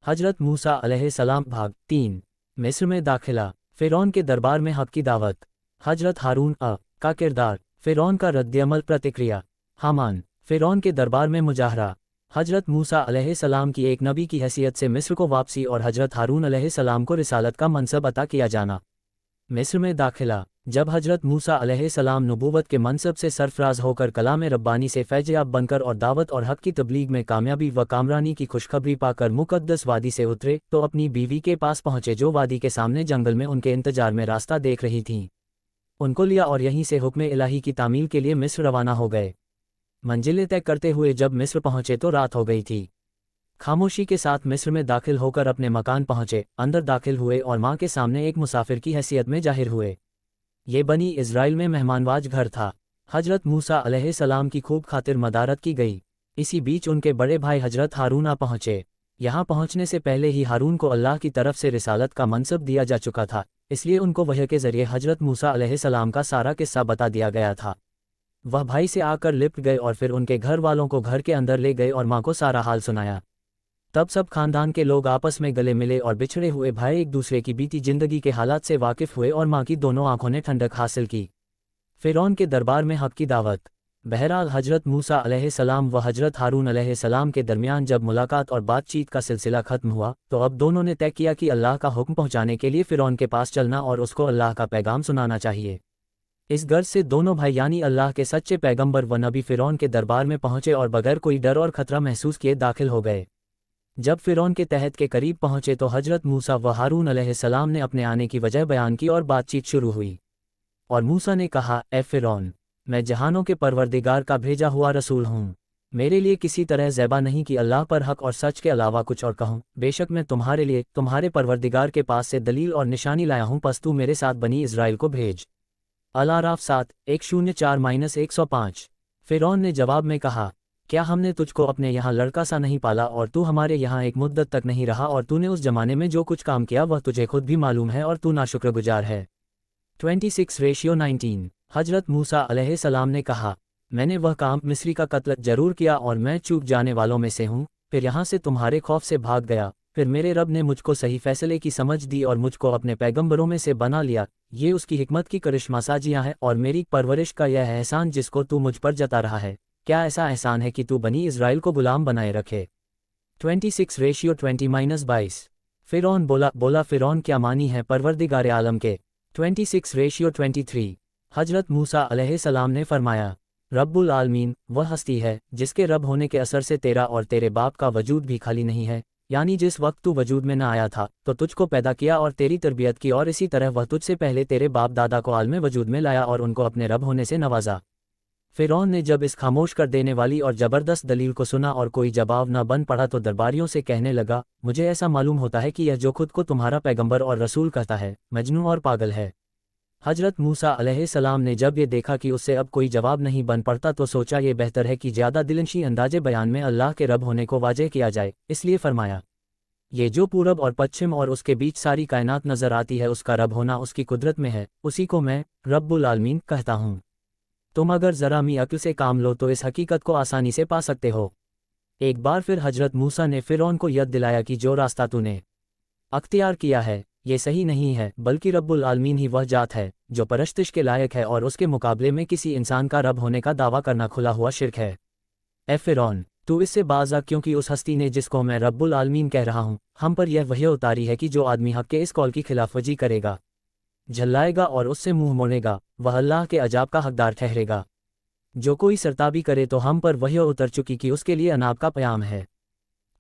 हजरत मूसा अलैहिस्सलाम भाग 3। मिस्र में दाखिला। फ़िरौन के दरबार में हक की दावत। हजरत हारून का किरदार। फ़िरौन का रद्द-ए-अमल प्रतिक्रिया। हामान। फ़िरौन के दरबार में मुजाहरा। हजरत मूसा अलैहिस्सलाम की एक नबी की हैसियत से मिस्र को वापसी और हजरत हारून अलैहिस्सलाम को रिसालत का मनसब अता किया जाना। मिस्र में दाखिला। जब हजरत मूसा अलैहिस्सलाम नबूवत के मनसब से सरफराज होकर कलाम रब्बानी से फैज़याब बनकर और दावत और हक़ की तबलीग में कामयाबी व कामरानी की खुशखबरी पाकर मुक़द्दस वादी से उतरे तो अपनी बीवी के पास पहुँचे जो वादी के सामने जंगल में उनके इंतजार में रास्ता देख रही थीं। उनको लिया और यहीं से हुक्म इलाही की तामील के लिए मिस्र रवाना हो गए। मंजिलें तय करते हुए जब मिस्र पहुँचे तो रात हो गई थी। खामोशी के साथ मिस्र में दाखिल होकर अपने मकान पहुँचे, अंदर दाखिल हुए और माँ के सामने एक मुसाफिर की हैसियत में जाहिर हुए। ये बनी इज़राइल में मेहमानवाज घर था। हजरत मूसा अलैहिस्सलाम की खूब खातिर मदारत की गई। इसी बीच उनके बड़े भाई हजरत हारून आ पहुँचे। यहाँ पहुँचने से पहले ही हारून को अल्लाह की तरफ से रिसालत का मनसब दिया जा चुका था, इसलिए उनको वह्य के ज़रिए हजरत मूसा अलैहिस्सलाम का सारा किस्सा बता दिया गया था। वह भाई से आकर लिपट गए और फिर उनके घर वालों को घर के अंदर ले गए और माँ को सारा हाल सुनाया। तब सब खानदान के लोग आपस में गले मिले और बिछड़े हुए भाई एक दूसरे की बीती जिंदगी के हालात से वाकिफ हुए और माँ की दोनों आंखों ने ठंडक हासिल की। फ़िरौन के दरबार में हक की दावत। बहरहाल हजरत मूसा अलैहिस्सलाम व हजरत हारून अलैहिस्सलाम के दरमियान जब मुलाकात और बातचीत का सिलसिला खत्म हुआ तो अब दोनों ने तय किया कि अल्लाह का हुक्म पहुँचाने के लिए फ़िरौन के पास चलना और उसको अल्लाह का पैगाम सुनाना चाहिए। इस गर्ज से दोनों भाई यानी अल्लाह के सच्चे पैगंबर व नबी फ़िरौन के दरबार में पहुँचे और बगैर कोई डर और ख़तरा महसूस किए दाखिल हो गए। जब फ़िरौन के तहत के करीब पहुँचे तो हजरत मूसा व हारून अलैहिस्सलाम ने अपने आने की वजह बयान की और बातचीत शुरू हुई। और मूसा ने कहा, ए फ़िरौन, मैं जहानों के परवरदिगार का भेजा हुआ रसूल हूँ। मेरे लिए किसी तरह ज़ैबा नहीं कि अल्लाह पर हक और सच के अलावा कुछ और कहूँ। बेशक मैं तुम्हारे लिए तुम्हारे परवरदिगार के पास से दलील और निशानी लाया हूँ, पस तू मेरे साथ बनी इज़राइल को भेज। अल-आराफ 7:104-105। फ़िरौन ने जवाब में कहा, क्या हमने तुझको अपने यहाँ लड़का सा नहीं पाला और तू हमारे यहाँ एक मुद्दत तक नहीं रहा और तूने उस जमाने में जो कुछ काम किया वह तुझे खुद भी मालूम है और तू नाशुक्रगुजार है। 26:19। हजरत मूसा अलैहिस्सलाम ने कहा, मैंने वह काम मिस्री का कत्ल जरूर किया और मैं चूक जाने वालों में से हूँ, फिर यहाँ से तुम्हारे खौफ से भाग गया, फिर मेरे रब ने मुझको सही फैसले की समझ दी और मुझको अपने पैगंबरों में से बना लिया। ये उसकी हिकमत की करिश्मासाजियाँ हैं और मेरी परवरिश का यह एहसान जिसको तू मुझ पर जता रहा है। क्या ऐसा एहसान है कि तू बनी इज़राइल को गुलाम बनाए रखे। 26:20-22। फ़िरौन बोला फ़िरौन क्या मानी है परवरदिगार आलम के। 26:23। हजरत मूसा अलैहिस्सलाम ने फरमाया, रब्बुल आलमीन वह हस्ती है जिसके रब होने के असर से तेरा और तेरे बाप का वजूद भी खाली नहीं है, यानी जिस वक्त तू वजूद में न आया था तो तुझको पैदा किया और तेरी तरबियत की और इसी तरह वह तुझसे पहले तेरे बाप दादा को आलम वजूद में लाया और उनको अपने रब होने से नवाजा। फ़िरौन ने जब इस खामोश कर देने वाली और ज़बरदस्त दलील को सुना और कोई जवाब न बन पड़ा तो दरबारियों से कहने लगा, मुझे ऐसा मालूम होता है कि यह जो खुद को तुम्हारा पैगंबर और रसूल कहता है मजनू और पागल है। हजरत मूसा अलैहिस्सलाम ने जब ये देखा कि उससे अब कोई जवाब नहीं बन पड़ता तो सोचा ये बेहतर है कि ज़्यादा दिलनशी अंदाजे बयान में अल्लाह के रब होने को वाज़ेह किया जाए, इसलिए फरमाया, ये जो पूरब और पश्चिम और उसके बीच सारी कायनात नज़र आती है उसका रब होना उसकी कुदरत में है, उसी को मैं रब्बुल आलमीन कहता हूँ। तुम अगर ज़रा मी अक्ल से काम लो तो इस हकीकत को आसानी से पा सकते हो। एक बार फिर हजरत मूसा ने फ़िरौन को याद दिलाया कि जो रास्ता तूने अख्तियार किया है ये सही नहीं है, बल्कि रब्बुल आलमीन ही वह जात है जो परस्तिश के लायक है और उसके मुकाबले में किसी इंसान का रब होने का दावा करना खुला हुआ शिर्क है। ए फ़िरौन, तू इससे बाज़ आ, क्योंकि उस हस्ती ने जिसको मैं रब्बुल आलमीन कह रहा हूँ हम पर यह वही उतारी है कि जो आदमी हक़ के इस कौल की खिलाफवर्जी करेगा, झल्लाएगा और उससे मुंह मोड़ेगा, वह अल्लाह के अजाब का हकदार ठहरेगा। जो कोई सरताबी करे तो हम पर वही उतर चुकी कि उसके लिए अनाब का प्याम है।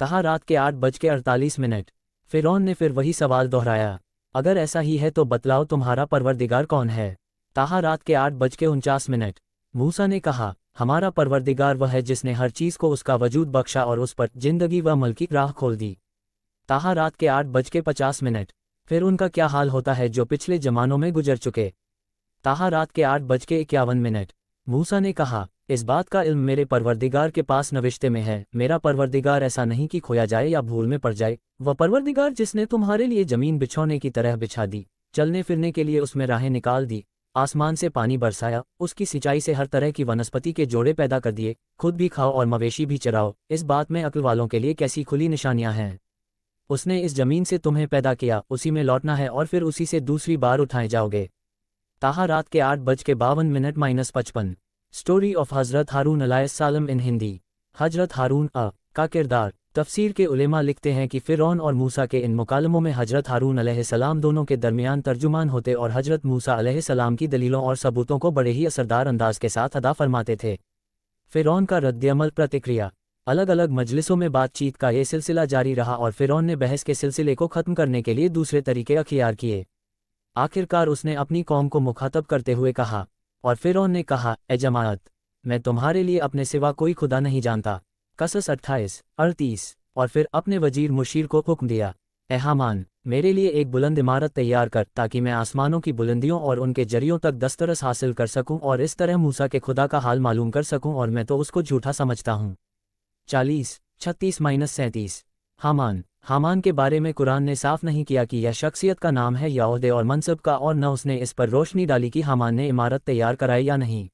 तहा रात के 8:48। फ़िरौन ने फिर वही सवाल दोहराया, अगर ऐसा ही है तो बतलाओ तुम्हारा परवरदिगार कौन है। तहा रात के 8:49। मूसा ने कहा, हमारा परवरदिगार वह है जिसने हर चीज़ को उसका वजूद बख्शा और उस पर जिंदगी व मल की राह खोल दी। तहा रात के 8:50। फिर उनका क्या हाल होता है जो पिछले ज़मानों में गुजर चुके। तहा रात के 8:51। मूसा ने कहा, इस बात का इल्म मेरे परवरदिगार के पास नविश्ते में है, मेरा परवरदिगार ऐसा नहीं कि खोया जाए या भूल में पड़ जाए, वह परवरदिगार जिसने तुम्हारे लिए ज़मीन बिछौने की तरह बिछा दी, चलने फिरने के लिए उसमें राहें निकाल दी, आसमान से पानी बरसाया, उसकी सिंचाई से हर तरह की वनस्पति के जोड़े पैदा कर दिए, खुद भी खाओ और मवेशी भी चराओ। इस बात में अक्ल वालों के लिए कैसी खुली निशानियां हैं। उसने इस जमीन से तुम्हें पैदा किया, उसी में लौटना है और फिर उसी से दूसरी बार उठाए जाओगे। ताहा रात के 8:52 स्टोरी ऑफ हज़रत हारून अलैहिस्सलाम इन हिंदी। हज़रत हारून का किरदार। तफसीर के उलेमा लिखते हैं कि फ़िरौन और मूसा के इन मुकालमों में हज़रत हारून अलैहिस्सलाम दोनों के दरमियान तर्जुमान होते और हज़रत मूसा अलैहिस्सलाम की दलीलों और सबूतों को बड़े ही असरदार अंदाज के साथ अदा फरमाते थे। फ़िरौन का रद्द-ए-अमल प्रतिक्रिया। अलग अलग मजलिसों में बातचीत का ये सिलसिला जारी रहा और फ़िरौन ने बहस के सिलसिले को ख़त्म करने के लिए दूसरे तरीके अख्तियार किए। आखिरकार उसने अपनी कौम को मुखातब करते हुए कहा, और फ़िरौन ने कहा, ए जमाअत, मैं तुम्हारे लिए अपने सिवा कोई खुदा नहीं जानता। कसस 28:38। और फिर अपने वजीर मुशीर को हुक्म दिया, ए हामान, मेरे लिए एक बुलंद इमारत तैयार कर ताकि मैं आसमानों की बुलंदियों और उनके जरियों तक दस्तरस हासिल कर सकूं और इस तरह मूसा के खुदा का हाल मालूम कर सकूं, और मैं तो उसको झूठा समझता हूं। 40:36-37। हामान के बारे में कुरान ने साफ नहीं किया कि यह शख्सियत का नाम है या ओहदे और मनसब का, और न उसने इस पर रोशनी डाली कि हामान ने इमारत तैयार कराई या नहीं।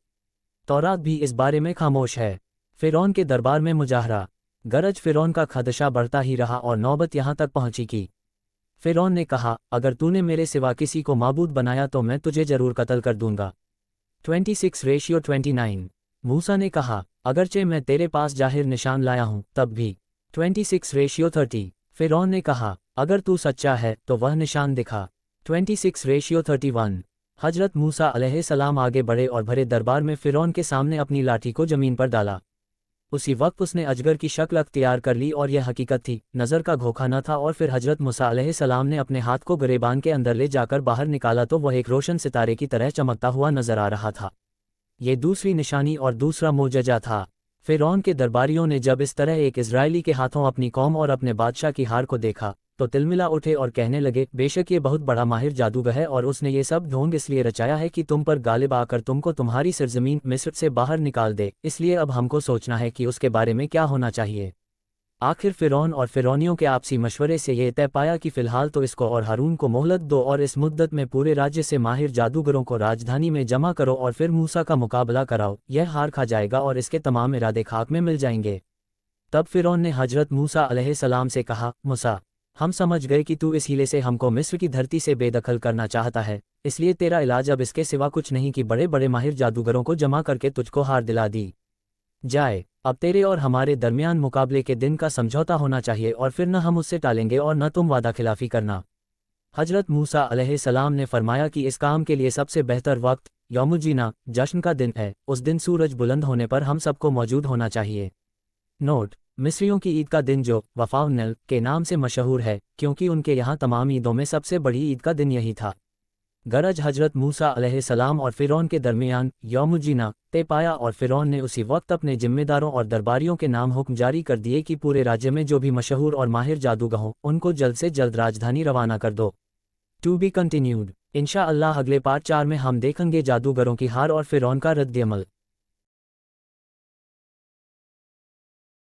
तौरात भी इस बारे में खामोश है। फ़िरौन के दरबार में मुजाहरा। गरज फ़िरौन का खदशा बढ़ता ही रहा और नौबत यहाँ तक पहुँची कि फ़िरौन ने कहा, अगर तूने मेरे सिवा किसी को माबूद बनाया तो मैं तुझे जरूर कत्ल कर दूंगा। 26:29। मूसा ने कहा, अगरचे मैं तेरे पास जाहिर निशान लाया हूँ तब भी। 26:30। फ़िरौन ने कहा, अगर तू सच्चा है तो वह निशान दिखा। 26:31। हज़रत मूसा अलैहिस्सलाम आगे बढ़े और भरे दरबार में फ़िरौन के सामने अपनी लाठी को ज़मीन पर डाला। उसी वक्त उसने अजगर की शक्ल अख्तियार कर ली और यह हकीकत थी, नज़र का धोखा न था। और फिर हज़रत मूसा अलैहिस्सलाम ने अपने हाथ को गिरेबान के अंदर ले जाकर बाहर निकाला तो वह एक रोशन सितारे की तरह चमकता हुआ नजर आ रहा था। ये दूसरी निशानी और दूसरा मोजज़ा था। फ़िरौन के दरबारियों ने जब इस तरह एक इजरायली के हाथों अपनी कौम और अपने बादशाह की हार को देखा तो तिलमिला उठे और कहने लगे, बेशक ये बहुत बड़ा माहिर जादूगर है और उसने ये सब ढोंग इसलिए रचाया है कि तुम पर गालिब आकर तुमको तुम्हारी सरजमीन मिस्र से बाहर निकाल दे। इसलिए अब हमको सोचना है कि उसके बारे में क्या होना चाहिए। आखिर फ़िरौन और फ़िरौनियों के आपसी मशवरे से ये तय पाया कि फ़िलहाल तो इसको और हारून को मोहलत दो और इस मुद्दत में पूरे राज्य से माहिर जादूगरों को राजधानी में जमा करो और फिर मूसा का मुकाबला कराओ। यह हार खा जाएगा और इसके तमाम इरादे खाक में मिल जाएंगे। तब फ़िरौन ने हज़रत मूसा अलैहिस्सलाम से कहा, मूसा, हम समझ गए कि तू इस हीले से हमको मिस्र की धरती से बेदखल करना चाहता है, इसलिए तेरा इलाज अब इसके सिवा कुछ नहीं कि बड़े बड़े माहिर जादूगरों को जमा करके तुझको हार दिला दी जाए। अब तेरे और हमारे दरमियान मुकाबले के दिन का समझौता होना चाहिए और फिर न हम उससे टालेंगे और न तुम वादा खिलाफी करना। हज़रत मूसा अलैहिस्सलाम ने फरमाया कि इस काम के लिए सबसे बेहतर वक्त यौमुजीना, जश्न का दिन है। उस दिन सूरज बुलंद होने पर हम सबको मौजूद होना चाहिए। नोट: मिस्रियों की ईद का दिन जो वफ़ाउन्नल के नाम से मशहूर है क्योंकि उनके यहाँ तमाम ईदों में सबसे बड़ी ईद का दिन यही था। गरज हज़रत मूसा अलैहिस्सलाम और फ़िरौन के दरमियान यौमुजीना तय पाया और फ़िरौन ने उसी वक्त अपने जिम्मेदारों और दरबारियों के नाम हुक्म जारी कर दिए कि पूरे राज्य में जो भी मशहूर और माहिर जादूगर हों उनको जल्द से जल्द राजधानी रवाना कर दो। To be continued. इंशाअल्लाह अगले पार्ट 4 में हम देखेंगे जादूगरों की हार और फ़िरौन का रद्द-ए-अमल।